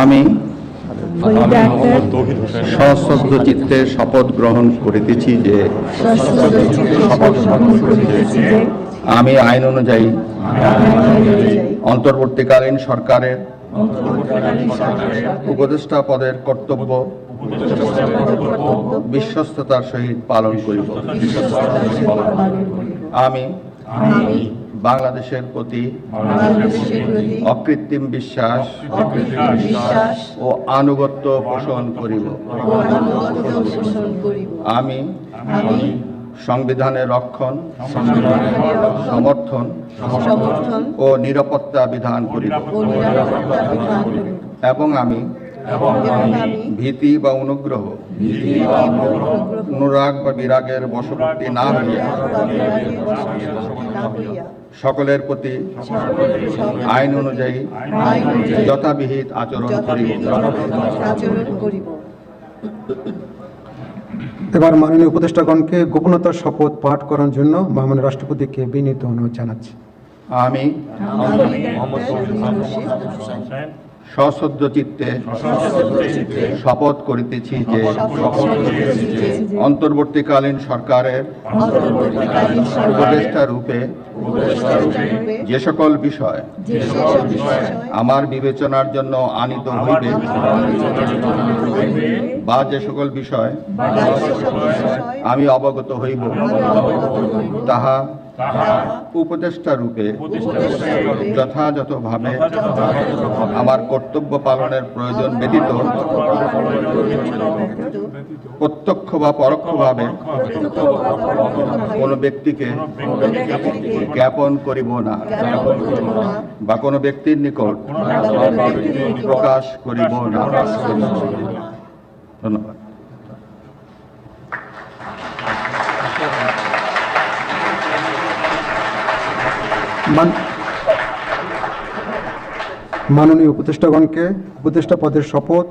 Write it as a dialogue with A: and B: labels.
A: আমি
B: ফরিদা আক্তার
A: সশ্রদ্ধ চিত্তে শপথ গ্রহণ করিতেছি যে আমি আইন অনুযায়ী অন্তর্বর্তীকালীন সরকারের উপদেষ্টা পদের কর্তব্য বিশ্বস্ততার সহিত পালন করিব। আমি বাংলাদেশের প্রতি অকৃত্রিম বিশ্বাস ও আনুগত্য পোষণ করিব। আমি সংবিধানের রক্ষণ, সমর্থন ও নিরাপত্তা বিধান করিব এবং আমি ভীতি বা অনুগ্রহ, অনুরাগ বা বিরাগের বশবর্তী না হইয়া সকলের প্রতি আইন অনুযায়ী যথাবিহিত আচরণ করিব।
C: এবার মাননীয় উপদেষ্টাগণকে গোপনতার শপথ পাঠ করার জন্য মাননীয় রাষ্ট্রপতিকে বিনীত অনুরোধ জানাচ্ছি।
A: আমি সশ্রদ্ধ চিত্তে শপথ করিতেছি যে অন্তর্বর্তীকালীন সরকারের উপদেষ্টা রূপে যে সকল বিষয় আমার বিবেচনার জন্য আনিত হইবে বা যে সকল বিষয় আমি অবগত হইব তাহা উপদেষ্টা রূপে যথাযথভাবে আমার কর্তব্য পালনের প্রয়োজন ব্যতীত প্রত্যক্ষ বা পরোক্ষভাবে কোনো ব্যক্তিকে জ্ঞাপন করিব না বা কোনো ব্যক্তির নিকট প্রকাশ করিব না। ধন্যবাদ।
C: মাননীয় উপদেষ্টাগণকে উপদেষ্টা পদের শপথ